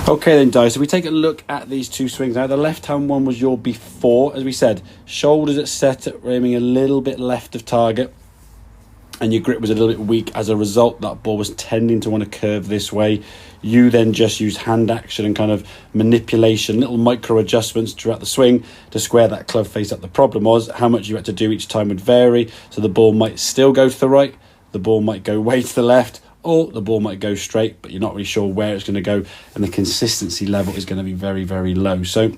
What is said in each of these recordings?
Okay then, Di, so we take a look at these two swings now. The left-hand one was your before, as we said, shoulders at setup, aiming a little bit left of target, and your grip was a little bit weak. As a result, that ball was tending to want to curve this way. You then just used hand action and kind of manipulation, little micro adjustments throughout the swing to square that club face up. The problem was how much you had to do each time would vary, so the ball might still go to the right, the ball might go way to the left, or the ball might go straight, but you're not really sure where it's going to go, and the consistency level is going to be very, very low. So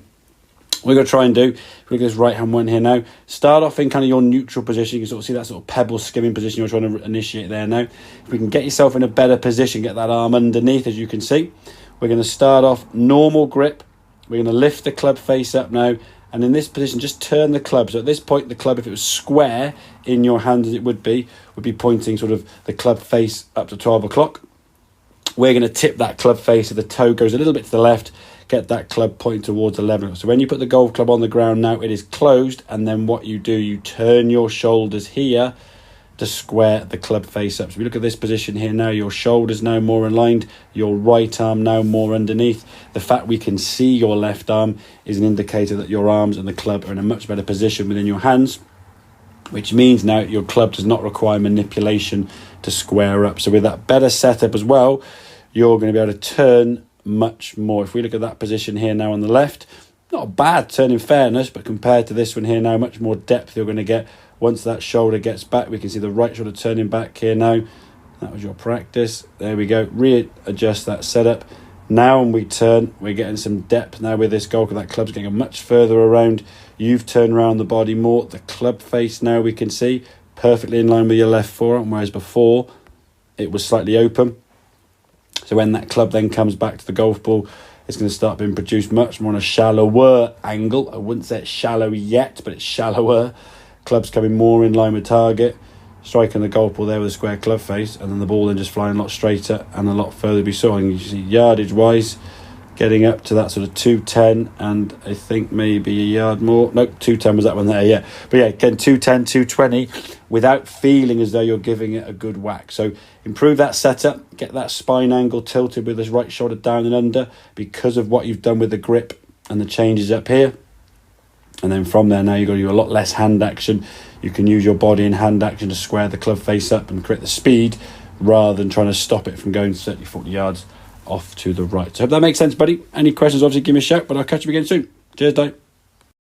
we're going to try and do, if we look at this right hand one here now, start off in kind of your neutral position. You can sort of see that sort of pebble skimming position you're trying to initiate there now. If we can get yourself in a better position, get that arm underneath, as you can see, we're going to start off normal grip. We're going to lift the club face up now, and in this position just turn the club. So at this point the club, if it was square in your hand as it would be pointing sort of the club face up to 12 o'clock. We're going to tip that club face so the toe goes a little bit to the left, get that club pointing towards 11. So when you put the golf club on the ground now, it is closed, and then what you do, you turn your shoulders here to square the club face up. So if you look at this position here now, your shoulders now more aligned, your right arm now more underneath. The fact we can see your left arm is an indicator that your arms and the club are in a much better position within your hands, which means now your club does not require manipulation to square up. So with that better setup as well, you're going to be able to turn much more. If we look at that position here now on the left, not a bad turn in fairness, but compared to this one here now, much more depth you're going to get. Once that shoulder gets back, we can see the right shoulder turning back here now. That was your practice. There we go. Readjust that setup. Now when we turn, we're getting some depth now with this goal, because that club's getting much further around. You've turned around the body more. The club face now we can see perfectly in line with your left forearm, whereas before it was slightly open. So when that club then comes back to the golf ball, it's going to start being produced much more on a shallower angle. I wouldn't say it's shallow yet, but it's shallower. Club's coming more in line with target, striking the golf ball there with a square club face, and then the ball then just flying a lot straighter and a lot further to be saw. And you see yardage wise, getting up to that sort of 210, and I think maybe a yard more. Nope, 210 was that one there, yeah. But yeah, again, 210, 220, without feeling as though you're giving it a good whack. So improve that setup, get that spine angle tilted with this right shoulder down and under because of what you've done with the grip and the changes up here. And then from there now you've got to do a lot less hand action. You can use your body in hand action to square the club face up and create the speed rather than trying to stop it from going 30, 40 yards off to the right. So I hope that makes sense, buddy. Any questions, obviously give me a shout, but I'll catch you again soon. Cheers, Dave.